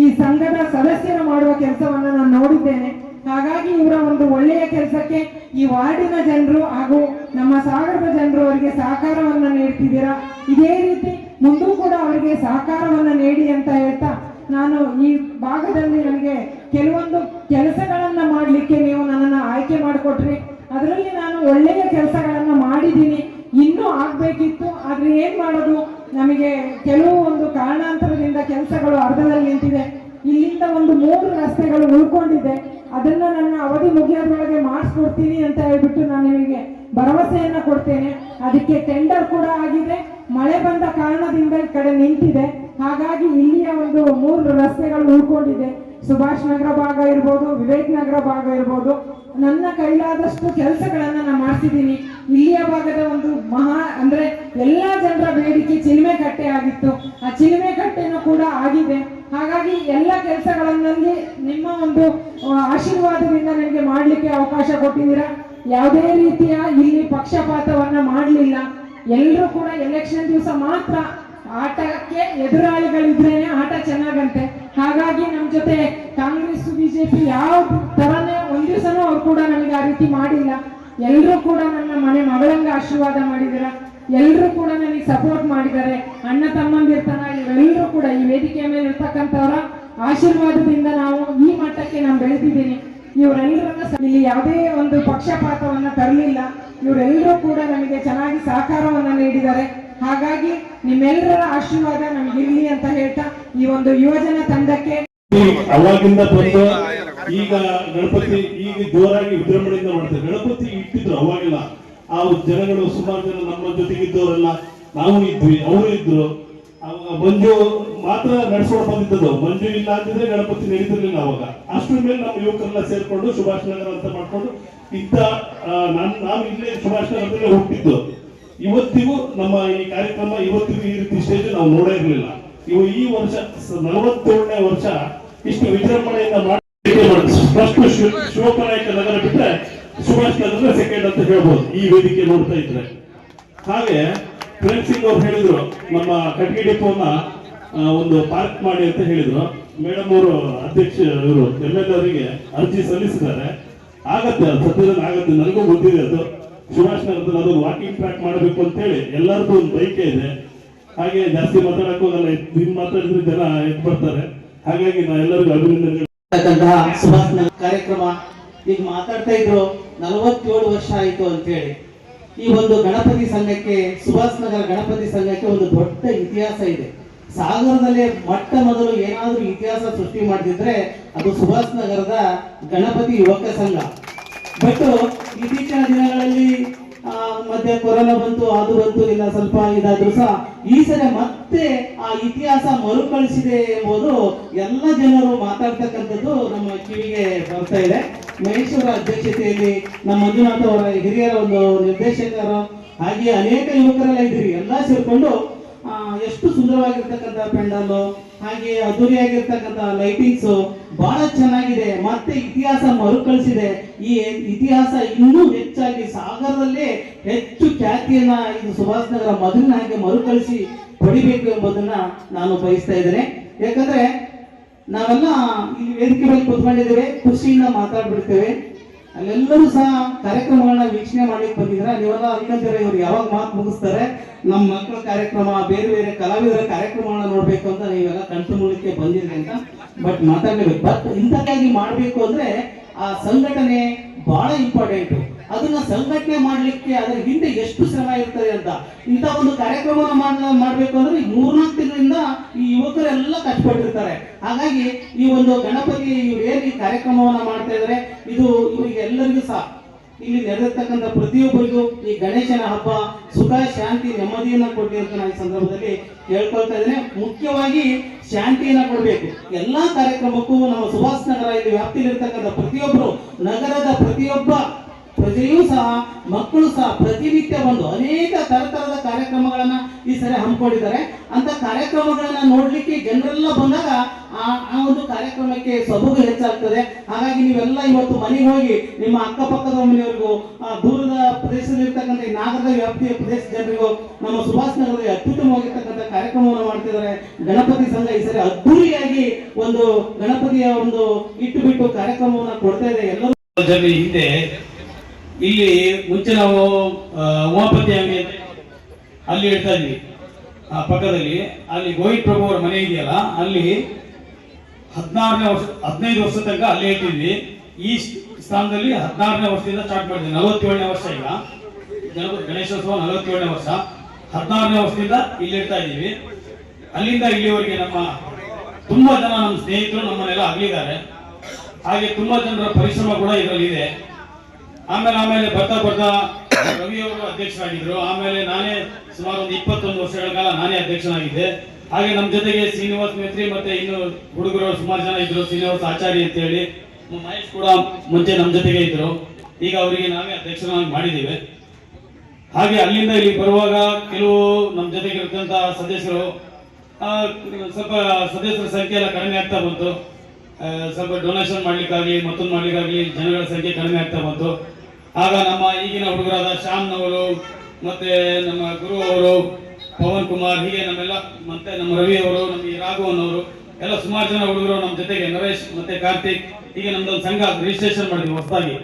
ಈ ಸಂಘದ ಸದಸ್ಯರು ಮಾಡುವ ಕೆಲಸವನ್ನ ನಾನು ನೋಡಿದ್ದೇನೆ. ಹಾಗಾಗಿ ಇವರ ಒಂದು ಒಳ್ಳೆಯ ಕೆಲಸಕ್ಕೆ ಈ ವಾರ್ಡಿನ ಜನರು ಹಾಗೂ ನಮ್ಮ ಸಾಗರದ ಜನರು ಅವರಿಗೆ ಸಹಕಾರವನ್ನ ನೀಡ್ತಿದ್ದೀರಾ. ಇದೇ ರೀತಿ ಮುಂದೂ ಕೂಡ ಅವರಿಗೆ ಸಹಕಾರವನ್ನ ನೀಡಿ ಅಂತ ಹೇಳ್ತಾ, ನಾನು ಈ ಭಾಗದಲ್ಲಿ ನನಗೆ ಕೆಲವೊಂದು ಕೆಲಸಗಳನ್ನ ಮಾಡ್ಲಿಕ್ಕೆ ನೀವು ನನ್ನನ್ನು ಆಯ್ಕೆ ಮಾಡಿಕೊಟ್ರಿ. ಅದರಲ್ಲಿ ನಾನು ಒಳ್ಳೆಯ ಕೆಲಸಗಳನ್ನ ಮಾಡಿದ್ದೀನಿ. ಇನ್ನೂ ಆಗ್ಬೇಕಿತ್ತು, ಆದ್ರೆ ಏನ್ ಮಾಡೋದು, ನಮಗೆ ಕೆಲವು ಒಂದು ಕಾರಣಾಂತರದಿಂದ ಕೆಲಸಗಳು ಅರ್ಧದಲ್ಲಿ ನಿಂತಿದೆ. ಇಲ್ಲಿಂದ ಒಂದು 3 ರಸ್ತೆಗಳು ಉಳ್ಕೊಂಡಿದೆ. ಅದನ್ನ ನನ್ನ ಅವಧಿ ಮುಗಿಯೋದ್ರೊಳಗೆ ಮಾಡಿಸ್ಕೊಡ್ತೀನಿ ಅಂತ ಹೇಳ್ಬಿಟ್ಟು ನಾನು ನಿಮಗೆ ಭರವಸೆಯನ್ನ ಕೊಡ್ತೇನೆ. ಅದಕ್ಕೆ ಟೆಂಡರ್ ಕೂಡ ಆಗಿದೆ. ಮಳೆ ಬಂದ ಕಾರಣದಿಂದ ಈ ಕಡೆ ನಿಂತಿದೆ. ಹಾಗಾಗಿ ಇಲ್ಲಿಯ ಒಂದು 3 ರಸ್ತೆಗಳು ಉಳ್ಕೊಂಡಿದೆ. ಸುಭಾಷ್ ನಗರ ಭಾಗ ಇರ್ಬೋದು, ವಿವೇಕ್ ನಗರ ಭಾಗ ಇರ್ಬೋದು. ನನ್ನ ಕೈಲಾದಷ್ಟು ಕೆಲಸಗಳನ್ನ ನಾನು ಮಾಡ್ತಿದ್ದೀನಿ. ಇಲ್ಲಿಯ ಭಾಗದ ಒಂದು ಅಂದ್ರೆ ಎಲ್ಲಾ ಜನರ ಬೇಡಿಕೆ ಚಿಲುಮೆ ಕಟ್ಟೆ ಆಗಿತ್ತು. ಆ ಚಿಲುಮೆ ಕಟ್ಟೆನೂ ಕೂಡ ಆಗಿದೆ. ಹಾಗಾಗಿ ಎಲ್ಲ ಕೆಲಸಗಳಲ್ಲಿ ನಿಮ್ಮ ಒಂದು ಆಶೀರ್ವಾದದಿಂದ ನನಗೆ ಮಾಡ್ಲಿಕ್ಕೆ ಅವಕಾಶ ಕೊಟ್ಟಿದ್ದೀರಾ. ಯಾವುದೇ ರೀತಿಯ ಇಲ್ಲಿ ಪಕ್ಷಪಾತವನ್ನ ಮಾಡಲಿಲ್ಲ. ಎಲ್ಲರೂ ಕೂಡ ಎಲೆಕ್ಷನ್ ದಿವಸ ಮಾತ್ರ ಆಟಕ್ಕೆ ಎದುರಾಳಿಗಳಿದ್ರೇನೆ ಆಟ ಚೆನ್ನಾಗಂತೆ. ಹಾಗಾಗಿ ನಮ್ಮ ಜೊತೆ ಕಾಂಗ್ರೆಸ್ ಬಿಜೆಪಿ ಯಾವ ತರನೇ ಒಂದ್ ದಿವಸನೂ ಅವ್ರು ಕೂಡ ನನಗೆ ಆ ರೀತಿ ಮಾಡಿಲ್ಲ. ಎಲ್ಲರೂ ಕೂಡ ನನ್ನ ಮನೆ ಮಗಳಂಗ ಆಶೀರ್ವಾದ ಮಾಡಿದಾರ. ಎಲ್ಲರೂ ಕೂಡ ನನಗೆ ಸಪೋರ್ಟ್ ಮಾಡಿದ್ದಾರೆ. ಅಣ್ಣ ತಮ್ಮಂದಿರ್ತಾನ ಇವರೆಲ್ಲರೂ ಕೂಡ ಈ ವೇದಿಕೆಯ ಮೇಲೆ ಇರ್ತಕ್ಕಂಥವ್ರ ಆಶೀರ್ವಾದದಿಂದ ನಾವು ಈ ಮಟ್ಟಕ್ಕೆ ನಾನು ಬೆಳೆದಿದ್ದೀನಿ. ಇವರೆಲ್ಲರನ್ನ ಇಲ್ಲಿ ಯಾವುದೇ ಒಂದು ಪಕ್ಷಪಾತವನ್ನ ತರಲಿಲ್ಲ. ಇವರೆಲ್ಲರೂ ಕೂಡ ನಮಗೆ ಚೆನ್ನಾಗಿ ಸಹಕಾರವನ್ನ ನೀಡಿದ್ದಾರೆ. ಹಾಗಾಗಿ ನಿಮ್ಮೆಲ್ಲರ ಆಶೀರ್ವಾದ ನಮಗಿರ್ಲಿ ಅಂತ ಹೇಳ್ತಾ ಈ ಒಂದು ಯುವಜನ ತಂಡಕ್ಕೆ ಅವಾಗಿಂದ ಬಂದು ಈಗ ಗಣಪತಿ ಈಗ ಜೋರಾಗಿ ವಿಜೃಂಭಣೆಯಿಂದ ಮಾಡ್ತಾರೆ. ಗಣಪತಿ ಇಟ್ಟಿದ್ರು ಅವಾಗೆಲ್ಲ ಆ ಜನಗಳು ಸುಮಾರು ಜನ ನಮ್ಮ ಜೊತೆಗಿದ್ದವರೆಲ್ಲ ನಾವು ಇದ್ವಿ, ಅವರು ಇದ್ರು. ಅವಾಗ ಮಂಜು ಮಾತ್ರ ನಡ್ಸ್ಕೊಂಡು ಬಂದಿದ್ದದು. ಮಂಜು ಇಲ್ಲ ಅಂತಿದ್ರೆ ಗಣಪತಿ ನಡೀತಿರ್ಲಿಲ್ಲ ಅವಾಗ. ಅಷ್ಟ್ರ ಮೇಲೆ ನಮ್ಮ ಯುವಕರೆಲ್ಲ ಸೇರ್ಕೊಂಡು ಸುಭಾಷ್ ನಗರ ಅಂತ ಮಾಡ್ಕೊಂಡು ಇಂಥ ನಾನು ಇಲ್ಲೇ ಸುಭಾಷ್ ನಗರದಲ್ಲೇ ಹುಟ್ಟಿದ್ದು. ಇವತ್ತಿಗೂ ನಮ್ಮ ಈ ಕಾರ್ಯಕ್ರಮ ಇವತ್ತಿಗೂ ಈ ರೀತಿ ಸ್ಟೇಜ್ ನಾವು ನೋಡೇ ಇರಲಿಲ್ಲ. ಈ ವರ್ಷ 47ನೇ ವರ್ಷ ಇಷ್ಟು ವಿಜೃಂಭಣೆಯಿಂದ ಮಾಡಿ ಫಸ್ಟ್ ಶಿವಪ್ಪನಾಯಕ ನಗರ ಬಿಟ್ಟರೆ ಸುಭಾಷ್ ನಗರ ಸೆಕೆಂಡ್ ಅಂತ ಹೇಳ್ಬೋದು ಈ ವೇದಿಕೆ ನೋಡ್ತಾ ಇದ್ರೆ. ಹಾಗೆ ಪ್ರೇಮ್ ಸಿಂಗ್ ಅವ್ರು ಹೇಳಿದ್ರು ನಮ್ಮ ಕಟ್ಗಿ ಡಿಪೋನ ಒಂದು ಪಾರ್ಕ್ ಮಾಡಿ ಅಂತ ಹೇಳಿದ್ರು. ಮೇಡಮ್ ಅವರು ಅಧ್ಯಕ್ಷ ಇವರು MLA ಅವರಿಗೆ ಅರ್ಜಿ ಸಲ್ಲಿಸಿದ್ದಾರೆ. ಆಗತ್ತೆ, ಸದ್ಯದಲ್ಲಿ ಆಗತ್ತೆ, ನನಗೂ ಗೊತ್ತಿದೆ ಅದು. ಸುಭಾಷ್ ನಗರದಲ್ಲಿ ಅದೊಂದು ವಾಕಿಂಗ್ ಟ್ರ್ಯಾಕ್ ಮಾಡಬೇಕು ಅಂತ ಹೇಳಿ ಎಲ್ಲರದ್ದು ಒಂದು ಬೈಕೆ ಇದೆ. ಹಾಗೆ ಜಾಸ್ತಿ ಮಾತಾಡಕ್ ಹೋಗಲ್ಲ, ನಿಮ್ ಮಾತಾಡಿದ್ರೆ ಜನ ಎದ್ದು ಬರ್ತಾರೆ. ಹಾಗಾಗಿ ನಾ ಎಲ್ಲರಿಗೂ ಅಭಿನಂದನೆ. ಸುಭಾಷ್ ನಗರ ಕಾರ್ಯಕ್ರಮ ಈಗ ಮಾತಾಡ್ತಾ ಇದ್ರು 47 ವರ್ಷ ಆಯ್ತು ಅಂತ ಹೇಳಿ. ಈ ಒಂದು ಗಣಪತಿ ಸಂಘಕ್ಕೆ, ಸುಭಾಷ್ ನಗರ ಗಣಪತಿ ಸಂಘಕ್ಕೆ ಒಂದು ದೊಡ್ಡ ಇತಿಹಾಸ ಇದೆ. ಸಾಗರದಲ್ಲೇ ಮೊಟ್ಟ ಮೊದಲು ಏನಾದ್ರೂ ಇತಿಹಾಸ ಸೃಷ್ಟಿ ಮಾಡ್ತಿದ್ರೆ ಅದು ಸುಭಾಷ್ ನಗರದ ಗಣಪತಿ ಯುವಕ ಸಂಘ. ಬಟ್ ಇತ್ತೀಚಿನ ದಿನಗಳಲ್ಲಿ ಮಧ್ಯೆ ಕೊರೋನಾ ಬಂತು, ಅದು ಬಂತು, ಇಲ್ಲ ಸ್ವಲ್ಪ ಇದಾದ್ರೂ ಸಹ ಈ ಸಲ ಮತ್ತೆ ಆ ಇತಿಹಾಸ ಮರುಕಳಿಸಿದೆ ಎಂಬುದು ಎಲ್ಲ ಜನರು ಮಾತಾಡ್ತಕ್ಕಂಥದ್ದು ನಮ್ಮ ಕಿವಿಗೆ ಬರ್ತಾ ಇದೆ. ಮಹೇಶ್ ಅವರ ಅಧ್ಯಕ್ಷತೆಯಲ್ಲಿ ನಮ್ಮ ಮಂಜುನಾಥ್ ಅವರ ಹಿರಿಯರ ಒಂದು ನಿರ್ದೇಶಕರು ಹಾಗೆ ಅನೇಕ ಯುವಕರೆಲ್ಲ ಇದ್ದೀರಿ. ಎಲ್ಲ ಸೇರ್ಕೊಂಡು ಎಷ್ಟು ಸುಂದರವಾಗಿರ್ತಕ್ಕಂಥ ಪೆಂಡಾಲು, ಹಾಗೆ ಅದ್ದೂರಿಯಾಗಿರ್ತಕ್ಕಂಥ ಲೈಟಿಂಗ್ಸ್ ಬಹಳ ಚೆನ್ನಾಗಿದೆ. ಮತ್ತೆ ಇತಿಹಾಸ ಮರುಕಳಿಸಿದೆ. ಈ ಇತಿಹಾಸ ಇನ್ನೂ ಹೆಚ್ಚಾಗಿ ಸಾಗರದಲ್ಲೇ ಹೆಚ್ಚು ಖ್ಯಾತಿಯನ್ನ ಇದು ಸುಭಾಷ್ ನಗರ ಮೊದಲಿನ ಹಾಗೆ ಮರುಕಳಿಸಿ ಪಡಿಬೇಕು ಎಂಬುದನ್ನ ನಾನು ಬಯಸ್ತಾ ಇದ್ದೇನೆ. ಯಾಕಂದ್ರೆ ನಾವೆಲ್ಲ ಇಲ್ಲಿ ವೇದಿಕೆ ಮೇಲೆ ಕೂತ್ಕೊಂಡಿದ್ದೇವೆ, ಖುಷಿಯಿಂದ ಮಾತಾಡ್ಬಿಡ್ತೇವೆ. ಅಲ್ಲೆಲ್ಲರೂ ಸಹ ಕಾರ್ಯಕ್ರಮಗಳನ್ನ ವೀಕ್ಷಣೆ ಮಾಡ್ಲಿಕ್ಕೆ ಬಂದಿದ್ರೆ ನೀವೆಲ್ಲ ಅನ್ಕೊಂತೀರ ಇವ್ರು ಯಾವಾಗ ಮಾತು ಮುಗಿಸ್ತಾರೆ, ನಮ್ಮ ಮಕ್ಕಳ ಕಾರ್ಯಕ್ರಮ, ಬೇರೆ ಬೇರೆ ಕಲಾವಿದರ ಕಾರ್ಯಕ್ರಮಗಳನ್ನ ನೋಡ್ಬೇಕು ಅಂತ ನೀವೆಲ್ಲ ಕಂಠ ಮೂಲಕ್ಕೆ ಬಂದಿದ್ರಿ ಅಂತ. ಬಟ್ ಮಾತಾಡ್ಲೇಬೇಕು. ಬಟ್ ಇಂಥಕ್ಕಾಗಿ ಮಾಡ್ಬೇಕು ಅಂದ್ರೆ ಆ ಸಂಘಟನೆ ಬಹಳ ಇಂಪಾರ್ಟೆಂಟ್. ಅದನ್ನ ಸಂಘಟನೆ ಮಾಡ್ಲಿಕ್ಕೆ ಅದರ ಹಿಂದೆ ಎಷ್ಟು ಶ್ರಮ ಇರ್ತದೆ ಅಂತ. ಇಂಥ ಒಂದು ಕಾರ್ಯಕ್ರಮವನ್ನು ಮಾಡ್ಬೇಕು ಅಂದ್ರೆ 3-4 ತಿಂಗಳಿಂದ ಈ ಯುವಕರೆಲ್ಲ ಕಷ್ಟಪಟ್ಟಿರ್ತಾರೆ. ಹಾಗಾಗಿ ಈ ಒಂದು ಗಣಪತಿ ಇವ್ರು ಏನ್ ಈ ಕಾರ್ಯಕ್ರಮವನ್ನ ಮಾಡ್ತಾ ಇದಾರೆ, ಇದು ಇವರಿಗೆ ಎಲ್ಲರಿಗೂ ಸಹ ಇಲ್ಲಿ ನಡೆದಿರ್ತಕ್ಕಂಥ ಪ್ರತಿಯೊಬ್ಬರಿಗೂ ಈ ಗಣೇಶನ ಹಬ್ಬ ಸುಖ, ಶಾಂತಿ, ನೆಮ್ಮದಿಯನ್ನ ಕೊಡ್ಲಿ ಅಂತ ನಾನು ಈ ಸಂದರ್ಭದಲ್ಲಿ ಹೇಳ್ಕೊಳ್ತಾ ಇದ್ದೇನೆ. ಮುಖ್ಯವಾಗಿ ಶಾಂತಿಯನ್ನ ಕೊಡ್ಬೇಕು ಎಲ್ಲಾ ಕಾರ್ಯಕ್ರಮಕ್ಕೂ. ನಮ್ಮ ಸುಭಾಷ್ ನಗರ ಇಲ್ಲಿ ವ್ಯಾಪ್ತಿಯಲ್ಲಿರ್ತಕ್ಕಂಥ ಪ್ರತಿಯೊಬ್ಬರು, ನಗರದ ಪ್ರತಿಯೊಬ್ಬ ಪ್ರಜೆಯೂ ಸಹ, ಮಕ್ಕಳು ಸಹ ಪ್ರತಿನಿತ್ಯ ಬಂದು ಅನೇಕ ತರತರದ ಕಾರ್ಯಕ್ರಮಗಳನ್ನ ಈ ಸರಿ ಹಮ್ಮಿಕೊಂಡಿದ್ದಾರೆ. ಅಂತ ಕಾರ್ಯಕ್ರಮಗಳನ್ನ ನೋಡ್ಲಿಕ್ಕೆ ಜನರೆಲ್ಲ ಬಂದಾಗ ಆ ಒಂದು ಕಾರ್ಯಕ್ರಮಕ್ಕೆ ಸೊಬಗು ಹೆಚ್ಚಾಗ್ತದೆ. ಹಾಗಾಗಿ ನೀವೆಲ್ಲ ಇವತ್ತು ಮನೆಗೆ ಹೋಗಿ ನಿಮ್ಮ ಅಕ್ಕಪಕ್ಕದ ಮನೆಯವರಿಗೂ, ದೂರದ ಪ್ರದೇಶದಲ್ಲಿರ್ತಕ್ಕಂಥ ಈ ನಾಗರದ ವ್ಯಾಪ್ತಿಯ ಪ್ರದೇಶ ಜನರಿಗೂ ನಮ್ಮ ಸುಭಾಷ್ ನಗರದಲ್ಲಿ ಅತ್ಯುತ್ತಮವಾಗಿರ್ತಕ್ಕಂಥ ಕಾರ್ಯಕ್ರಮವನ್ನು ಮಾಡ್ತಿದ್ದಾರೆ. ಗಣಪತಿ ಸಂಘ ಈ ಸರಿ ಅದ್ದೂರಿಯಾಗಿ ಒಂದು ಗಣಪತಿಯ ಒಂದು ಇಟ್ಟು ಬಿಟ್ಟು ಕಾರ್ಯಕ್ರಮವನ್ನು ಕೊಡ್ತಾ ಇದೆ. ಎಲ್ಲರೂ ಹಿಂದೆ ಇಲ್ಲಿ ಮುಂಚೆ ನಾವು ಉಮಾಪತಿ ಅಂಗಡಿ ಅಲ್ಲಿ ಹೇಳ್ತಾ ಇದ್ವಿ. ಆ ಪಕ್ಕದಲ್ಲಿ ಅಲ್ಲಿ ಗೋವಿಂದ್ ಪ್ರಭು ಅವರ ಮನೆ ಇದೆಯಲ್ಲ, ಅಲ್ಲಿ 15 ವರ್ಷ ತನಕ ಅಲ್ಲಿ ಹೇಳ್ತಿದ್ವಿ. ಈ ಸ್ಥಾನದಲ್ಲಿ 16ನೇ ವರ್ಷದಿಂದ ಸ್ಟಾರ್ಟ್ ಮಾಡಿದ್ವಿ. 47ನೇ ವರ್ಷ ಈಗ ಗಣಪತಿ ಗಣೇಶೋತ್ಸವ 47ನೇ ವರ್ಷ. 16ನೇ ವರ್ಷದಿಂದ ಇಲ್ಲಿ ಇರ್ತಾ ಇದ್ದೀವಿ. ಅಲ್ಲಿಂದ ಇಲ್ಲಿವರೆಗೆ ತುಂಬಾ ಜನ ನಮ್ಮ ಸ್ನೇಹಿತರು ನಮ್ಮನ್ನೆಲ್ಲ ಅಗಲಿದ್ದಾರೆ. ಹಾಗೆ ತುಂಬಾ ಜನರ ಪರಿಶ್ರಮ ಕೂಡ ಇದರಲ್ಲಿ ಇದೆ. ಆಮೇಲೆ ಬರ್ತಾ ರವಿ ಅವರು ಅಧ್ಯಕ್ಷರಾಗಿದ್ರು. ಆಮೇಲೆ ನಾನೇ ಸುಮಾರು ಒಂದು 21 ವರ್ಷಗಳ ಕಾಲ ನಾನೇ ಅಧ್ಯಕ್ಷನಾಗಿದ್ದೆ. ಹಾಗೆ ನಮ್ಮ ಜೊತೆಗೆ ಶ್ರೀನಿವಾಸ್ ಮೇತ್ರಿ ಮತ್ತೆ ಇನ್ನು ಹುಡುಗರು ಸುಮಾರು ಜನ ಇದ್ರು. ಶ್ರೀನಿವಾಸ್ ಆಚಾರ್ಯ ಅಂತ ಹೇಳಿ, ಮಹೇಶ್ ಕೂಡ ಮುಂಚೆ ನಮ್ಮ ಜೊತೆಗೆ ಇದ್ರು. ಈಗ ಅವರಿಗೆ ನಾವೇ ಅಧ್ಯಕ್ಷರಾಗಿ ಮಾಡಿದ್ದೀವಿ. ಹಾಗೆ ಅಲ್ಲಿಂದ ಇಲ್ಲಿ ಬರುವಾಗ ಕೆಲವು ನಮ್ಮ ಜೊತೆಗೆ ಇರ್ತಂತ ಸದಸ್ಯರು ಸ್ವಲ್ಪ ಸದಸ್ಯರ ಸಂಖ್ಯೆ ಎಲ್ಲ ಕಡಿಮೆ ಆಗ್ತಾ ಬಂತು. ಸ್ವಲ್ಪ ಡೊನೇಷನ್ ಮಾಡ್ಲಿಕ್ಕಾಗ್ಲಿ ಮತ್ತೊಂದು ಮಾಡ್ಲಿಕ್ಕಾಗ್ಲಿ ಜನಗಳ ಸಂಖ್ಯೆ ಕಡಿಮೆ ಆಗ್ತಾ ಬಂತು. ಆಗ ನಮ್ಮ ಈಗಿನ ಹುಡುಗರಾದ ಶ್ಯಾಮ್ನವರು ಮತ್ತೆ ನಮ್ಮ ಗುರು ಅವರು, ಪವನ್ ಕುಮಾರ್, ಹೀಗೆ ನಮ್ಮೆಲ್ಲ ಮತ್ತೆ ನಮ್ಮ ರವಿ ಅವರು, ನಮ್ಮ ರಾಘವನ್ ಅವರು ಎಲ್ಲ ಸುಮಾರು ಜನ ಹುಡುಗರು ನಮ್ಮ ಜೊತೆಗೆ, ನರೇಶ್ ಮತ್ತೆ ಕಾರ್ತಿಕ್, ಹೀಗೆ ನಮ್ದೊಂದು ಸಂಘ ರಿಜಿಸ್ಟ್ರೇಷನ್ ಮಾಡಿದ್ವಿ ಹೊಸದಾಗಿ.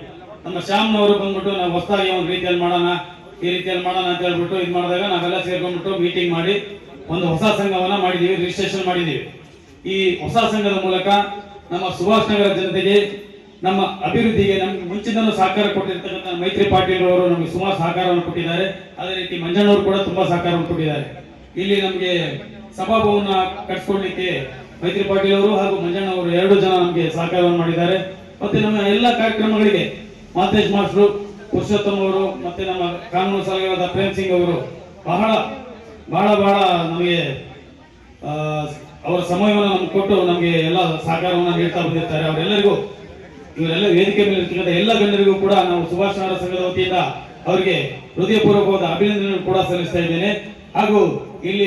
ನಮ್ಮ ಶ್ಯಾಮ್ನವರು ಬಂದ್ಬಿಟ್ಟು ನಾವು ಹೊಸದಾಗಿ ಒಂದು ರೀತಿಯಲ್ಲಿ ಮಾಡೋಣ, ಈ ರೀತಿಯಲ್ಲಿ ಮಾಡೋಣ ಅಂತ ಹೇಳ್ಬಿಟ್ಟು ಇದು ಮಾಡಿದಾಗ ನಾವೆಲ್ಲ ಸೇರ್ಕೊಂಡ್ಬಿಟ್ಟು ಮೀಟಿಂಗ್ ಮಾಡಿ ಒಂದು ಹೊಸ ಸಂಘವನ್ನ ಮಾಡಿದೀವಿ, ರಿಜಿಸ್ಟ್ರೇಷನ್ ಮಾಡಿದೀವಿ. ಈ ಹೊಸ ಸಂಘದ ಮೂಲಕ ನಮ್ಮ ಸುಭಾಷ್ ನಗರ ಜನತೆಗೆ, ನಮ್ಮ ಅಭಿವೃದ್ಧಿಗೆ ನಮ್ಗೆ ಮುಂಚಿನೂ ಸಹಕಾರ ಕೊಟ್ಟಿರ್ತಕ್ಕಂಥ ಮೈತ್ರಿ ಪಾಟೀಲ್ ಅವರು ನಮಗೆ ಸುಮಾರು ಸಹಕಾರವನ್ನು ಕೊಟ್ಟಿದ್ದಾರೆ. ಅದೇ ರೀತಿ ಮಂಜಣ್ಣವರು ಕೂಡ ತುಂಬಾ ಸಹಕಾರವನ್ನು ಕೊಟ್ಟಿದ್ದಾರೆ. ಇಲ್ಲಿ ನಮಗೆ ಸಭಾಭವನ ಕಟ್ಸ್ಕೊಡ್ಲಿಕ್ಕೆ ಮೈತ್ರಿ ಪಾಟೀಲ್ ಅವರು ಹಾಗೂ ಮಂಜಣ್ಣ ಅವರು 2 ಜನ ನಮಗೆ ಸಹಕಾರವನ್ನು ಮಾಡಿದ್ದಾರೆ. ಮತ್ತೆ ನಮ್ಮ ಎಲ್ಲ ಕಾರ್ಯಕ್ರಮಗಳಿಗೆ ಮಾತೇಶ್ ಮಾಸ್ಟ್ರು, ಪುರುಷೋತ್ತಮ್ ಅವರು ಮತ್ತೆ ನಮ್ಮ ಕಾನೂನು ಸಲಹೆಗಾರರಾದ ಪ್ರೇಮ್ ಸಿಂಗ್ ಅವರು ಬಹಳ ಬಹಳ ಬಹಳ ನಮಗೆ ಅವರ ಸಮಯವನ್ನು ನಮ್ಗೆ ಕೊಟ್ಟು ನಮಗೆ ಎಲ್ಲ ಸಹಕಾರವನ್ನು ನೀಡ್ತಾ ಬಂದಿರ್ತಾರೆ. ಅವರೆಲ್ಲರಿಗೂ, ಇವರೆಲ್ಲ ವೇದಿಕೆ ಮೇಲೆ ಇರ್ತಕ್ಕಂಥ ಎಲ್ಲ ಗಣ್ಯರಿಗೂ ಕೂಡ ನಾವು ಸುಭಾಷ್ ನಗರ ಸಂಘದ ವತಿಯಿಂದ ಅವರಿಗೆ ಹೃದಯಪೂರ್ವಕವಾದ ಅಭಿನಂದನೆ ಕೂಡ ಸಲ್ಲಿಸ್ತಾ ಇದ್ದೇನೆ. ಹಾಗೂ ಇಲ್ಲಿ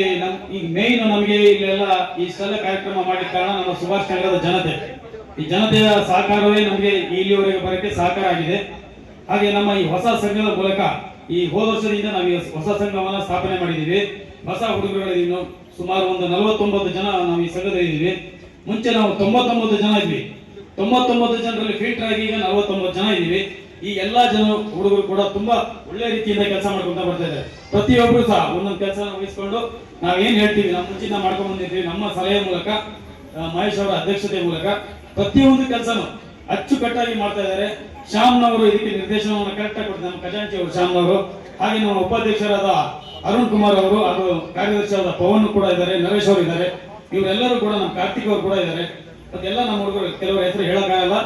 ಈಗ ಮೇನ್ ನಮಗೆ ಇಲ್ಲೆಲ್ಲ ಇಷ್ಟೆಲ್ಲ ಕಾರ್ಯಕ್ರಮ ಮಾಡಿದ ಕಾರಣ ನಮ್ಮ ಸುಭಾಷ್ ನಗರದ ಜನತೆ, ಈ ಜನತೆಯ ಸಹಕಾರವೇ ನಮಗೆ ಇಲ್ಲಿವರೆಗೆ ಬರೋಕ್ಕೆ ಸಹಕಾರ ಆಗಿದೆ. ಹಾಗೆ ನಮ್ಮ ಈ ಹೊಸ ಸಂಘದ ಮೂಲಕ ಈ ಹೋದ ವರ್ಷದಿಂದ ನಾವು ಹೊಸ ಸಂಘವನ್ನ ಸ್ಥಾಪನೆ ಮಾಡಿದ್ದೀವಿ. ಹೊಸ ಹುಡುಗರುಗಳಿದ್ದೀವಿ. ಸುಮಾರು ಒಂದು 49 ಜನ ನಾವು ಈ ಸಂಘದಲ್ಲಿ ಇದ್ದೀವಿ. ಮುಂಚೆ ನಾವು 99 ಜನ ಇದ್ವಿ. 99 ಜನರಲ್ಲಿ ಫಿಲ್ಟರ್ ಆಗಿ ಈಗ 49 ಜನ ಇದ್ದೀವಿ. ಈ ಎಲ್ಲಾ ಜನ ಹುಡುಗರು ಕೂಡ ತುಂಬಾ ಒಳ್ಳೆ ರೀತಿಯಿಂದ ಕೆಲಸ ಮಾಡ್ಕೊಂತ ಬರ್ತಾ ಇದ್ದಾರೆ. ಪ್ರತಿಯೊಬ್ಬರು ಸಹ ಒಂದೊಂದು ಕೆಲಸ ವಹಿಸ್ಕೊಂಡು ನಾವೇನ್ ಹೇಳ್ತೀವಿ ನಮ್ಮ ಮುಂಚಿನ ಮಾಡ್ಕೊಂಡ್ ಬಂದಿರ್ತೀವಿ. ನಮ್ಮ ಸಲಹೆ ಮೂಲಕ, ಮಹೇಶ್ ಅವರ ಅಧ್ಯಕ್ಷತೆ ಮೂಲಕ ಪ್ರತಿಯೊಂದು ಕೆಲಸನೂ ಅಚ್ಚುಕಟ್ಟಾಗಿ ಮಾಡ್ತಾ ಇದ್ದಾರೆ. ಶ್ಯಾಮ್ನವರು ಇದಕ್ಕೆ ನಿರ್ದೇಶನವನ್ನು ಕರೆಕ್ಟ್ ಆಗಿ ಕೊಡ್ತಾರೆ, ನಮ್ಮ ಖಜಾಂಚಿ ಅವರು ಶ್ಯಾಮ್ನವರು. ಹಾಗೆ ನಮ್ಮ ಉಪಾಧ್ಯಕ್ಷರಾದ ಅರುಣ್ ಕುಮಾರ್ ಅವರು ಹಾಗೂ ಕಾರ್ಯದರ್ಶಿಯಾದ ಪವನ್ ಕೂಡ ಇದ್ದಾರೆ, ನರೇಶ್ ಅವರು ಇದ್ದಾರೆ. ಇವರೆಲ್ಲರೂ ಕೂಡ ನಮ್ಮ ಕಾರ್ತಿಕ್ ಅವರು ಕೂಡ ಇದ್ದಾರೆ. ಮತ್ತೆಲ್ಲ ನಮ್ಮ ಹುಡುಗರು ಕೆಲವರ ಹೆಸರು ಹೇಳಕ್ಕಾಗಲ್ಲ.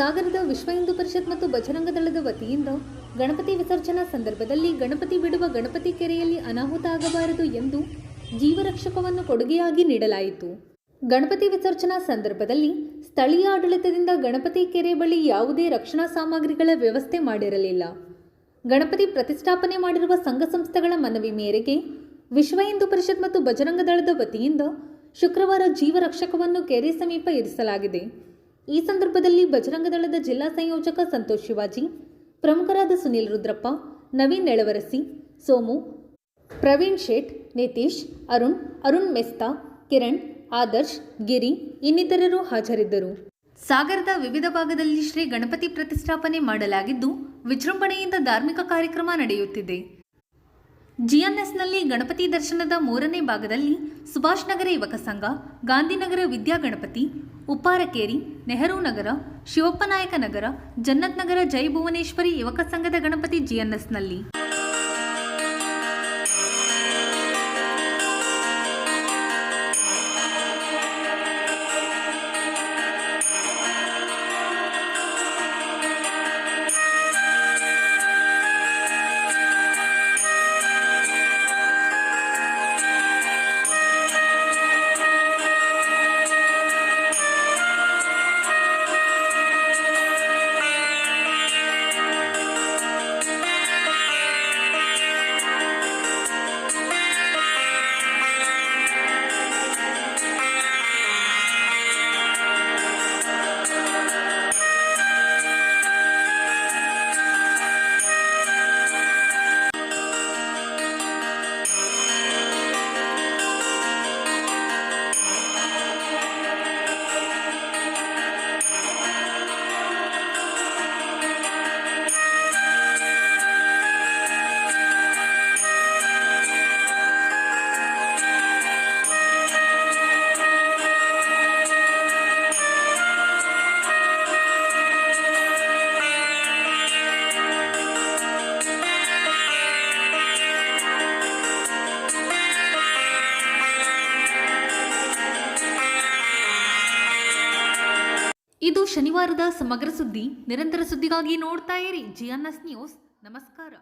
ಸಾಗರದ ವಿಶ್ವ ಹಿಂದೂ ಪರಿಷತ್ ಮತ್ತು ಬಜರಂಗ ದಳದ ವತಿಯಿಂದ ಗಣಪತಿ ವಿಸರ್ಜನಾ ಸಂದರ್ಭದಲ್ಲಿ ಗಣಪತಿ ಬಿಡುವ ಗಣಪತಿ ಕೆರೆಯಲ್ಲಿ ಅನಾಹುತ ಆಗಬಾರದು ಎಂದು ಜೀವರಕ್ಷಕವನ್ನು ಕೊಡುಗೆಯಾಗಿ ನೀಡಲಾಯಿತು. ಗಣಪತಿ ವಿಸರ್ಜನಾ ಸಂದರ್ಭದಲ್ಲಿ ಸ್ಥಳೀಯ ಆಡಳಿತದಿಂದ ಗಣಪತಿ ಕೆರೆ ಬಳಿ ಯಾವುದೇ ರಕ್ಷಣಾ ಸಾಮಗ್ರಿಗಳ ವ್ಯವಸ್ಥೆ ಮಾಡಿರಲಿಲ್ಲ. ಗಣಪತಿ ಪ್ರತಿಷ್ಠಾಪನೆ ಮಾಡಿರುವ ಸಂಘ ಸಂಸ್ಥೆಗಳ ಮನವಿ ಮೇರೆಗೆ ವಿಶ್ವ ಹಿಂದೂ ಪರಿಷತ್ ಮತ್ತು ಬಜರಂಗ ದಳದ ವತಿಯಿಂದ ಶುಕ್ರವಾರ ಜೀವರಕ್ಷಕವನ್ನು ಕೆರೆ ಸಮೀಪ ಇರಿಸಲಾಗಿದೆ. ಈ ಸಂದರ್ಭದಲ್ಲಿ ಬಜರಂಗ ದಳದ ಜಿಲ್ಲಾ ಸಂಯೋಜಕ ಸಂತೋಷ್ ಶಿವಾಜಿ, ಪ್ರಮುಖರಾದ ಸುನಿಲ್ ರುದ್ರಪ್ಪ, ನವೀನ್ ಎಳವರಸಿ, ಸೋಮು, ಪ್ರವೀಣ್ ಶೇಟ್, ನಿತೀಶ್, ಅರುಣ್ ಮೆಸ್ತಾ, ಕಿರಣ್, ಆದರ್ಶ್, ಗಿರಿ ಇನ್ನಿತರರು ಹಾಜರಿದ್ದರು. ಸಾಗರದ ವಿವಿಧ ಭಾಗದಲ್ಲಿ ಶ್ರೀ ಗಣಪತಿ ಪ್ರತಿಷ್ಠಾಪನೆ ಮಾಡಲಾಗಿದ್ದು ವಿಜೃಂಭಣೆಯಿಂದ ಧಾರ್ಮಿಕ ಕಾರ್ಯಕ್ರಮ ನಡೆಯುತ್ತಿದೆ. ಜಿಎನ್ಎಸ್ನಲ್ಲಿ ಗಣಪತಿ ದರ್ಶನದ 3ನೇ ಭಾಗದಲ್ಲಿ ಸುಭಾಷ್ ನಗರ ಯುವಕ ಸಂಘ, ಗಾಂಧಿನಗರ ವಿದ್ಯಾ ಗಣಪತಿ, ಉಪ್ಪಾರಕೇರಿ, ನೆಹರು ನಗರ, ಶಿವಪ್ಪನಾಯಕ ನಗರ, ಜನ್ನತ್ ನಗರ, ಜೈ ಭುವನೇಶ್ವರಿ ಯುವಕ ಸಂಘದ ಗಣಪತಿ ಜಿಎನ್ಎಸ್ನಲ್ಲಿ. ಇದು ಶನಿವಾರದ ಸಮಗ್ರ ಸುದ್ದಿ. ನಿರಂತರ ಸುದ್ದಿಗಾಗಿ ನೋಡ್ತಾ ಇರಿ ಜಿಎನ್ಎಸ್ ನ್ಯೂಸ್. ನಮಸ್ಕಾರ.